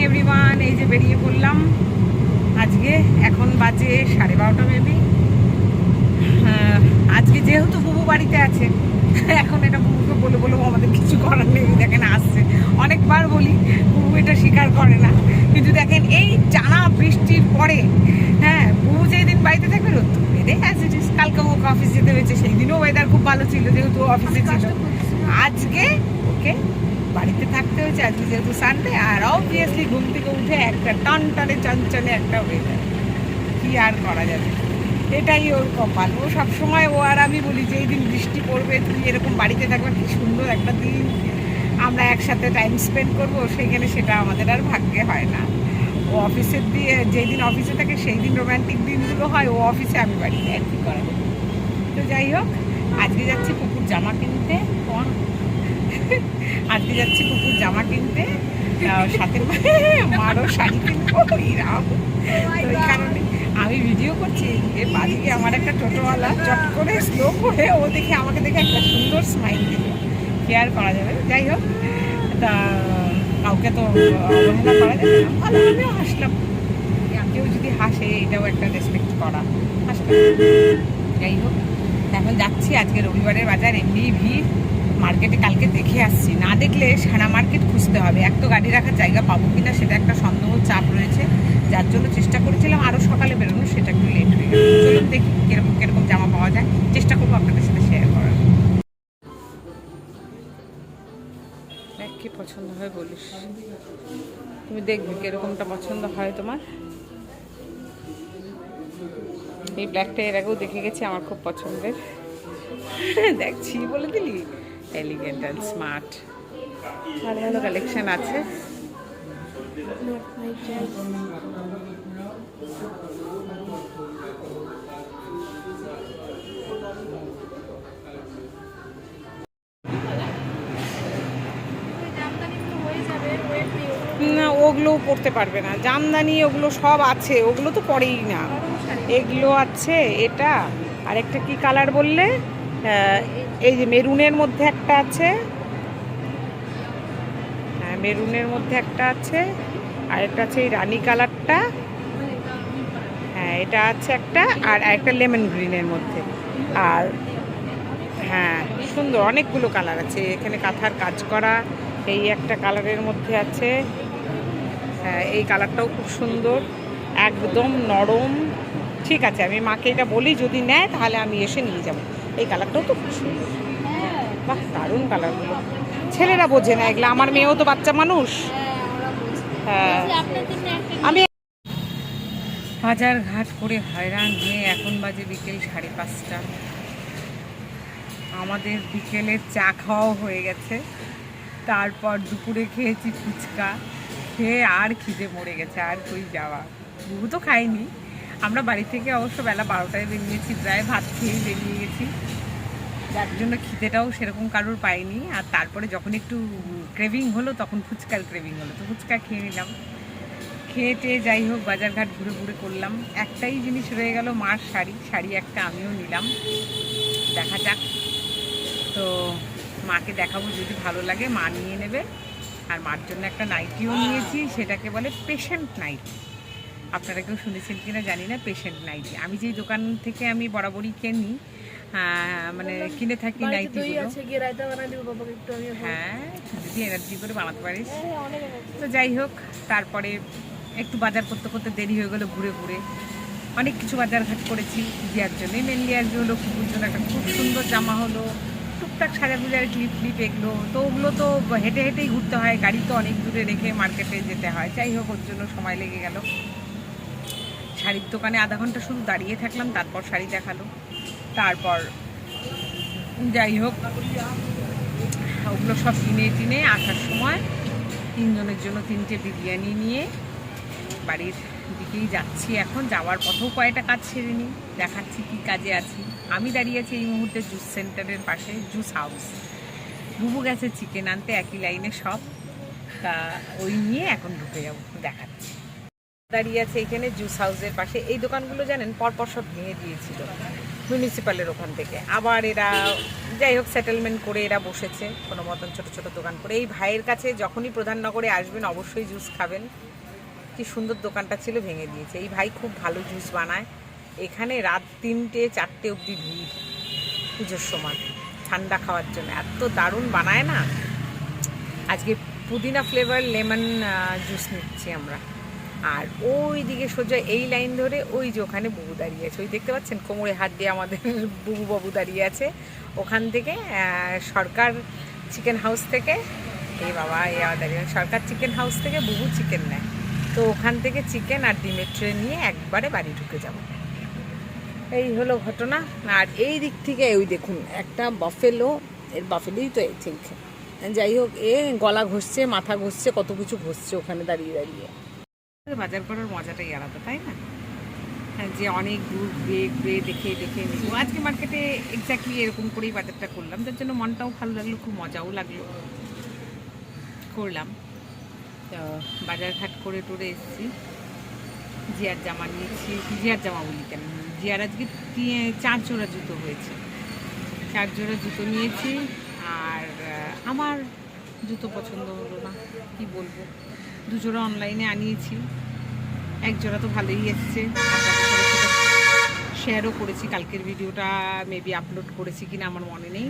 Everyone, এই যে বেরিয়ে পড়লাম আজকে। এখন বাজে 12:30 মেবি। আজকে যেহেতু বুবু বাড়িতে আছে, এখন এটা বুবুকে বলে বলবো আমাদের কিছু করার নেই। দেখেন আসছে, অনেকবার বলি, বুবু এটা স্বীকার করে না। কিন্তু দেখেন এই টানা বৃষ্টির পরে, হ্যাঁ, বুবু যেই দিন বাড়িতে থাকবে রোদ বেঁধে অ্যাজ ইট ইজ। কালকে ওকে অফিস যেতে হয়েছে, সেই দিনও ওয়েদার খুব ভালো ছিল যেহেতু অফিসে ছিল। আজকে ওকে বাড়িতে থাকতে হয়েছে আজকে যেহেতু সানডে। আর অবভিয়াসলি ঘুম থেকে উঠে একটা টানটানে চঞ্চলে একটা ওয়েদার, কি আর করা যাবে, এটাই ওর কপাল। ও সবসময়, ও আর আমি বলি যে এই দিন বৃষ্টি পড়বে, তুই এরকম বাড়িতে থাকবে, কি সুন্দর একটা দিন, আমরা একসাথে টাইম স্পেন্ড করবো। সেইখানে সেটা আমাদের আর ভাগ্যে হয় না। ও অফিসের দিয়ে যেই দিন অফিসে থাকে সেই দিন রোম্যান্টিক দিনগুলো হয়, ও অফিসে আমি বাড়িতে, আর কি করা যাবে। তো যাই হোক, আজকে যাচ্ছি পুকুর জামা কিনতে। আজকে যাচ্ছি পুকুর জামা কিনতে, সাথে মারও শাড়ি কিনবো। তো এই কারণে আমি ভিডিও করছি, এর বাড়িতে আমার একটা টোটোওয়ালা চট করে স্লো করে ও দেখে আমাকে দেখে একটা সুন্দর স্মাইল দিল, কেয়ার করা যাবে। যাই হোক, তা কাউকে তো অবহেলা করা যাবে না, ভালো আমিও হাসলাম। কেউ যদি হাসে এটাও একটা রেসপেক্ট করা, হাসলাম। যাই হোক, এখন যাচ্ছি। আজকে রবিবারের বাজার, এমনি ভিড়। মার্কেটে কালকে দেখে আসছি, না দেখলে সারা মার্কেট খুঁজতে হবে। এক তো গাড়ি রাখার জায়গা পাবো কিনা সেটা একটা সন্দেহ, চাপ রয়েছে, যার জন্য চেষ্টা করেছিলাম আরও সকালে বেরোনো, সেটা একটু লেট হয়ে গেল। চলুন দেখি কিরকম কিরকম জামা পাওয়া যায়, চেষ্টা করবো আপনাদের সাথে শেয়ার করার। দেখ কি পছন্দ হয় বলিস, তুমি দেখবে কিরকমটা পছন্দ হয় তোমার। এই ব্ল্যাকটা এর আগেও দেখে গেছি, আমার খুব পছন্দের। দেখছি বলে দিলি, এলিগেন্ট অ্যান্ড স্মার্ট, ভালো ভালো কালেকশন আছে। না, ওগুলোও পরতে পারবে না, জামদানি ওগুলো সব আছে, ওগুলো তো পরেই না। এগুলো আছে, এটা আর একটা কি কালার বললে, এই যে মেরুনের মধ্যে একটা আছে, হ্যাঁ মেরুনের মধ্যে একটা আছে, আর একটা আছে এই রানী কালারটা, হ্যাঁ এটা আছে একটা, আর একটা লেমন গ্রিনের মধ্যে। আর হ্যাঁ সুন্দর, অনেকগুলো কালার আছে এখানে, কাঁথার কাজ করা। এই একটা কালারের মধ্যে আছে, হ্যাঁ এই কালারটাও খুব সুন্দর, একদম নরম। ঠিক আছে, আমি মাকে এটা বলি, যদি নেয় তাহলে আমি এসে নিয়ে যাব। এই কালারটাও তো খুব সুন্দর, বাহ দারুণ কালারগুলো। ছেলেরা বোঝে না এগুলো, আমার মেয়েও তো বাচ্চা মানুষ। হ্যাঁ, আমি বাজার ঘাট করে হয়রান হয়ে এখন বাজে বিকেল 5:30। আমাদের বিকেলের চা খাওয়াও হয়ে গেছে, তারপর দুপুরে খেয়েছি ফুচকা, খেয়ে আর খিদে মরে গেছে, আর কই যাওয়া। বুবু তো খাইনি, আমরা বাড়ি থেকে অবশ্য বেলা 12টায় বেরিয়েছি, প্রায় ভাত খেয়েই বেরিয়ে গেছি, যার জন্য খিদেটাও সেরকম কারোর পাইনি। আর তারপরে যখন একটু ক্রেভিং হলো তখন ফুচকার ক্রেভিং হলো, তো ফুচকা খেয়ে নিলাম। খেয়ে টেয়ে যাই হোক, বাজারঘাট ঘুরে ঘুরে করলাম। একটাই জিনিস রয়ে গেল, মার শাড়ি একটা আমিও নিলাম, দেখা যাক। তো মাকে দেখাবো, যদি ভালো লাগে মা নিয়ে নেবে। আর মার জন্য একটা নাইটিও নিয়েছি, সেটাকে বলে পেশেন্ট নাইটি। আপনারা কেউ শুনেছেন কিনা জানি না, পেশেন্ট নাইটি। আমি যেই দোকান থেকে আমি বরাবরই কিনি, মানে কিনে থাকি নাইটিগুলো, হ্যাঁ যদি এনার্জি করে বানাতে পারিস। তো যাই হোক, তারপরে একটু বাজার করতে করতে দেরি হয়ে গেলো, ঘুরে ঘুরে অনেক কিছু বাজারঘাট করেছি জিয়ার জন্যই মেনলি। আজকে হলো কুকুর জন্য একটা খুব সুন্দর জামা হলো, টুকটাক সাজাগুজার ক্লিপ এগুলো, তো ওগুলো তো হেঁটে হেঁটেই ঘুরতে হয়, গাড়ি তো অনেক দূরে রেখে মার্কেটে যেতে হয়। যাই হোক, ওর জন্য সময় লেগে গেল। শাড়ির দোকানে আধা ঘন্টা শুধু দাঁড়িয়ে থাকলাম, তারপর শাড়ি দেখালো। তারপর যাই হোক, ওগুলো সব কিনে টিনে আসার সময় 3 জনের জন্য 3টে বিরিয়ানি নিয়ে বাড়ির দিকেই যাচ্ছি। এখন যাওয়ার পথেও কয়েকটা কাজ সেরে নিই, দেখাচ্ছি কী কাজে আছি। আমি দাঁড়িয়ে আছি এই মুহূর্তে জুস সেন্টারের পাশে, জুস হাউস। বুবু গেছে চিকেন আনতে, একই লাইনে সব, তা ওই নিয়ে এখন ঢুকে যাবো, দেখাচ্ছি। দাঁড়িয়ে আছে এখানে জুস হাউসের পাশে। এই দোকানগুলো জানেন পরপর সব ভেঙে দিয়েছিল, মিউনিসিপ্যালের ওখান থেকে। আবার এরা যাই হোক সেটেলমেন্ট করে এরা বসেছে কোনো মতন ছোট ছোট দোকান করে। এই ভাইয়ের কাছে যখনই প্রধাননগরে আসবেন অবশ্যই জুস খাবেন। কি সুন্দর দোকানটা ছিল, ভেঙে দিয়েছে। এই ভাই খুব ভালো জুস বানায়। এখানে রাত 3টে 4টে অবধি ভিড় পুজোর সময় ঠান্ডা খাওয়ার জন্য, এত দারুণ বানায় না। আজকে পুদিনা ফ্লেভার লেমন জুস নিচ্ছি আমরা। আর ওই দিকে সোজা এই লাইন ধরে ওই যে ওখানে বুবু দাঁড়িয়ে আছে, ওই দেখতে পাচ্ছেন কোমরে হাত দিয়ে আমাদের বুবু বাবু দাঁড়িয়ে আছে। ওখান থেকে সরকার চিকেন হাউস থেকে, এই বাবা এই আমার দাঁড়িয়ে, সরকার চিকেন হাউস থেকে বুবু চিকেন নেয়, তো ওখান থেকে চিকেন আর ডিমের ট্রে নিয়ে একবারে বাড়ি ঢুকে যাব। এই হলো ঘটনা। আর এই দিক থেকে ওই দেখুন একটা বাফেলো, এর বাফেলোই তো এই ঠিক, যাই হোক এ গলা ঘষছে, মাথা ঘষছে, কত কিছু ঘষছে ওখানে দাঁড়িয়ে দাঁড়িয়ে। বাজার করার মজাটাই আলাদা, তাই না? হ্যাঁ, যে অনেক দূর ঘুরে ঘুরে দেখে দেখে নিব। আজকে মার্কেটে এক্স্যাক্টলি এরকম করেই বাজারটা করলাম, তার জন্য মনটাও ভালো লাগলো, খুব মজাও লাগলো, করলাম। তো বাজারঘাট করে টোরে এসেছি। জিয়ার জামা নিয়েছি, জিয়ার জামা বলি কেন, জিয়ার আজকে 4 জোড়া জুতো হয়েছে, 4 জোড়া জুতো নিয়েছি। আর আমার জুতো পছন্দ হলো না, কি বলবো, 2 জোড়া অনলাইনে আনিয়েছি, 1 জোড়া তো ভালোই এসছে। শেয়ারও করেছি, কালকের ভিডিওটা মেবি আপলোড করেছি কিনা আমার মনে নেই।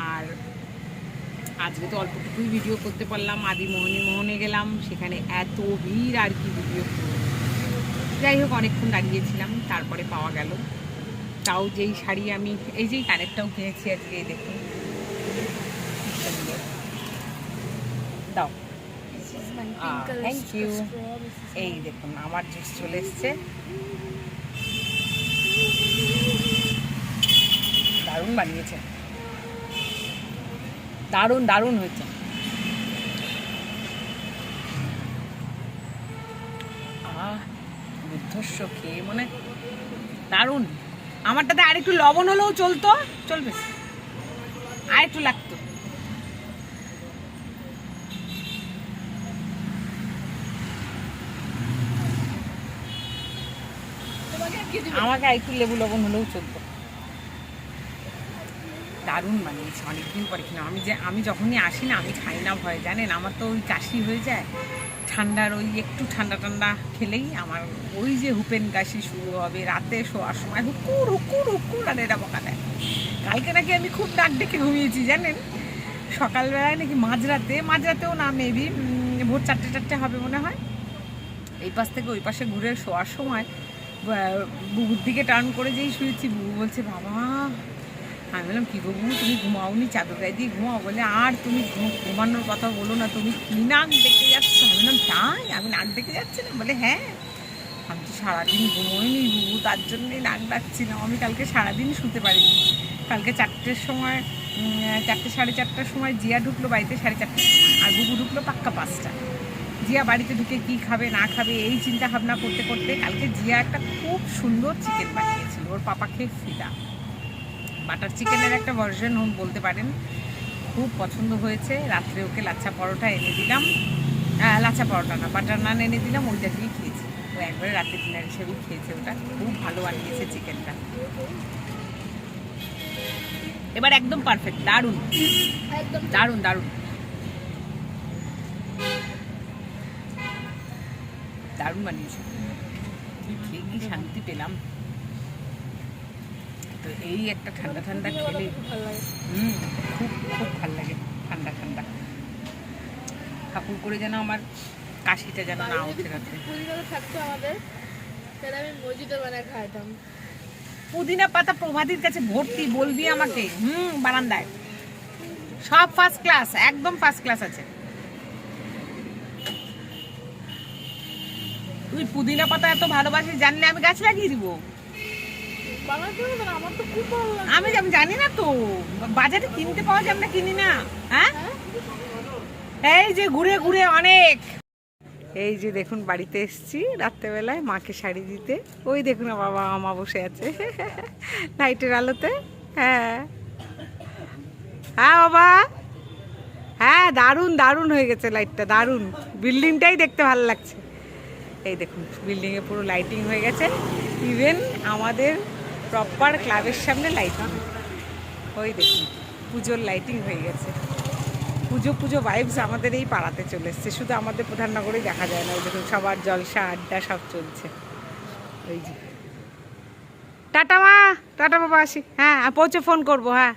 আর আজকে তো অল্পটুকুই ভিডিও করতে পারলাম। মোহনে গেলাম, সেখানে এত ভিড় আর কি ভিডিও করব। যাই হোক অনেকক্ষণ দাঁড়িয়েছিলাম, তারপরে পাওয়া গেল। তাও যেই শাড়ি আমি এই যেই কানেরটাও কিনেছি আজকে, দেখুন দাও, থ্যাংক ইউ। এই দেখুন আমার জুস চলে এসছে, দারুণ বানিয়েছে, দারুণ দারুণ হয়েছে। বুদ্ধস্ব খেয়ে মানে দারুণ। আমারটাতে আর একটু লবণ হলেও চলতো, চলবে, আর একটু লাগতো। আমাকে আর একটু লেবু লবণ হলেও চলতো। দারুণ বানিয়েছে, অনেকদিন পরে কিনা। আমি যখনই আসি না, আমি খাই না ভয়, জানেন, আমার তো ওই কাশি হয়ে যায়, ঠান্ডার ওই একটু ঠান্ডা ঠান্ডা খেলেই আমার ওই যে হুপেন কাশি শুরু হবে। রাতে শোয়ার সময় হুকুর হুকুর হুকুর আর এটা বকা দেয়। কালকে নাকি আমি খুব ডাক ডেকে ঘুমিয়েছি, জানেন, সকালবেলায় নাকি মাঝরাতেও না, মেবি ভোর 4টে হবে মনে হয়। এই পাশ থেকে ওই পাশে ঘুরে শোয়ার সময় বুবুর দিকে টার্ন করে যেই শুয়েছি, বুবু বলছে বাবা, আমি বললাম কী গো বুবু, তুমি ঘুমাওনি, চাদর গায়ে দিয়ে ঘুমাও, বলে আর তুমি ঘুমানোর কথা বলো না, তুমি কি নাক ডেকে যাচ্ছ। আমি বললাম তাই, আমি নাক ডেকে যাচ্ছি না, বলে হ্যাঁ, আমি তো সারাদিন ঘুমোইনি বুবু, তার জন্যই নাক ডাকছিলাম। আমি কালকে সারাদিন শুতে পারিনি। কালকে 4টের সময়, 4টে 4:30টার সময় জিয়া ঢুকলো বাড়িতে, 4:30টার সময়, আর বুবু ঢুকলো পাক্কা 5টা। জিয়া বাড়িতে ঢুকে কী খাবে না খাবে এই চিন্তা ভাবনা করতে করতে কালকে জিয়া একটা খুব সুন্দর চিকেন বানিয়েছিল, ওর পাপাকে ফিদা বাটার চিকেনের একটা ভার্সন বলতে পারেন, খুব পছন্দ হয়েছে। রাত্রে ওকে লাচ্ছা পরোটা এনে দিলাম, লাচ্ছা পরোটা না, বাটার নান এনে দিলাম, ওইটা দিয়ে খেয়েছি। ও একবারে রাতে ডিনার হিসেবেই খেয়েছে ওটা, খুব ভালো বানিয়েছে চিকেনটা। এবার একদম পারফেক্ট, দারুণ দারুণ দারুণ দারুণ বানিয়েছে, খেয়ে কি শান্তি পেলাম। তো এই একটা ঠান্ডা ঠান্ডা খেলে খুব খুব ভালো লাগে, ঠান্ডা ঠান্ডা ঠাকুর করে যেন আমার কাশিটা যেন না উঠে রাখে। পুদিনা পাতা প্রভাতির কাছে ভর্তি, বলবি আমাকে, বারান্দায় সব ফার্স্ট ক্লাস, একদম ফার্স্ট ক্লাস আছে। তুই পুদিনা পাতা এত ভালোবাসিস, জানলে আমি গাছ লাগিয়ে দিব। আমি জানি না তো, বাজারে কিনতে পাওয়া যায়, আমরা কিনি না। হ্যাঁ, এই যে ঘুরে ঘুরে অনেক, এই যে দেখুন বাড়িতে এসছি রাত্রেবেলায় মাকে শাড়ি দিতে। ওই দেখুন বাবা মা বসে আছে লাইটের আলোতে। হ্যাঁ হ্যাঁ বাবা, হ্যাঁ দারুণ দারুণ হয়ে গেছে লাইটটা, দারুণ, বিল্ডিংটাই দেখতে ভালো লাগছে। এই দেখুন বিল্ডিংয়ে পুরো লাইটিং হয়ে গেছে, ইভেন আমাদের প্রপার ক্লাবের সামনে লাইটিং। ওই দেখুন পুজোর লাইটিং হয়ে গেছে। পুজো পুজো ভাইবস আমাদের এই পাড়াতে চলে এসছে, শুধু আমাদের প্রধাননগরেই দেখা যায় না। ওই দেখুন সবার জলসা আড্ডা সব চলছে। ওই যে টাটা মা, টাটা বাবা, আসি। হ্যাঁ পৌঁছে ফোন করবো। হ্যাঁ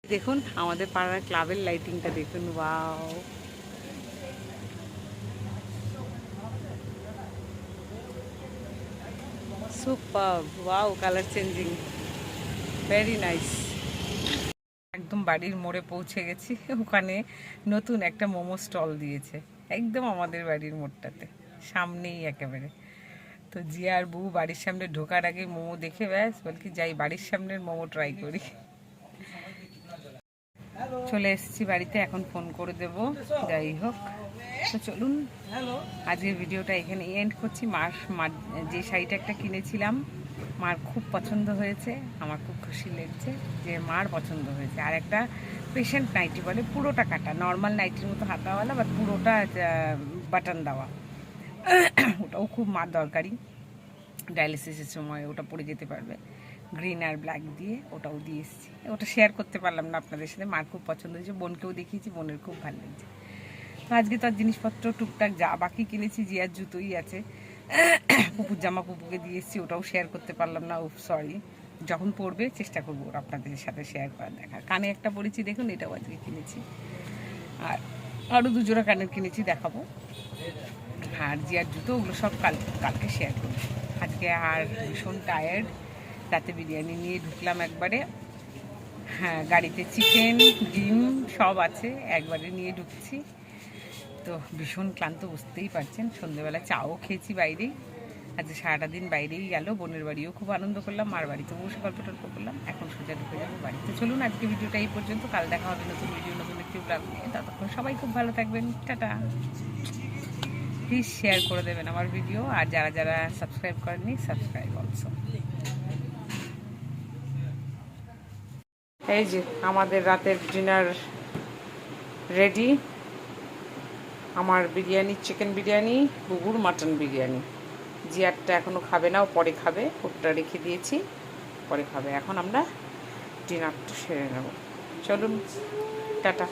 দেখুন আমাদের পাড়ার ক্লাবের লাইটিংটা দেখুন, wow. Super, wow, colour changing, very nice. একদম বাড়ির মোড়ে পৌঁছে গেছি। ওখানে নতুন একটা মোমো স্টল দিয়েছে একদম আমাদের বাড়ির মোড়টাতে, সামনেই একেবারে। তো জিয়ার বউ বাড়ির সামনে ঢোকার আগে মোমো দেখে ব্যাস বলকি যাই বাড়ির সামনের মোমো ট্রাই করি। চলে এসেছি বাড়িতে, এখন ফোন করে দেব। যাই হোক, তো চলুন আজকের ভিডিওটা এখানে এন্ড করছি। মার যে শাড়িটা একটা কিনেছিলাম মার খুব পছন্দ হয়েছে, আমার খুব খুশি লাগছে যে মার পছন্দ হয়েছে। আর একটা পেশেন্ট নাইটি বলে, পুরোটা কাটা, নর্মাল নাইটির মতো হাতাওয়ালা, বাট পুরোটা বাটন দেওয়া, ওটাও খুব মার দরকারি। ডায়ালিসিসের সময় ওটা পরে যেতে পারবে, গ্রিন আর ব্ল্যাক দিয়ে, ওটাও দিয়ে এসেছি। ওটা শেয়ার করতে পারলাম না আপনাদের সাথে, মার খুব পছন্দ হয়েছে, বোনকেও দেখিয়েছি, বোনের খুব ভালো লাগছে। তো আজকে তো আর জিনিসপত্র টুকটাক যা বাকি কিনেছি, জিয়ার জুতোই আছে, পুপুর জামা পুপুকে দিয়ে এসেছি, ওটাও শেয়ার করতে পারলাম না, সরি। যখন পড়বে চেষ্টা করবো ওরা আপনাদের সাথে শেয়ার করার, দেখার। কানে একটা পরেছি দেখুন, এটাও আজকে কিনেছি, আর আরও দুজোড়া কানের কিনেছি, দেখাবো। আর জিয়ার জুতো ওগুলো সব কালকে শেয়ার করবো। আজকে আর ভীষণ টায়ার্ড, রাতে বিরিয়ানি নিয়ে ঢুকলাম একবারে। হ্যাঁ, গাড়িতে চিকেন ডিম সব আছে, একবারে নিয়ে ঢুকছি। তো ভীষণ ক্লান্ত, বুঝতেই পারছেন। সন্ধ্যেবেলা চাও খেয়েছি বাইরেই, আজকে সারাটা দিন বাইরেই গেল। বোনের বাড়িও খুব আনন্দ করলাম, মার বাড়িতেও বসে গল্প টল্প করলাম। এখন সোজা ঢুকে যাবো বাড়িতে। চলুন আজকে ভিডিওটা এই পর্যন্ত, কাল দেখা হবে নতুন ভিডিও, নতুন একটি ব্লগ নিয়ে। ততক্ষণ সবাই খুব ভালো থাকবেন, টাটা। প্লিজ শেয়ার করে দেবেন আমার ভিডিও, আর যারা যারা সাবস্ক্রাইব করেননি, সাবস্ক্রাইব অলসো। এই যে আমাদের রাতের ডিনার রেডি। আমার বিরিয়ানি, চিকেন বিরিয়ানি, বুবুর মাটন বিরিয়ানি। জিয়ারটা এখনও খাবে না, ও পরে খাবে, ওটা রেখে দিয়েছি, পরে খাবে। এখন আমরা ডিনারটা সেরে নেব। চলুন টাটা।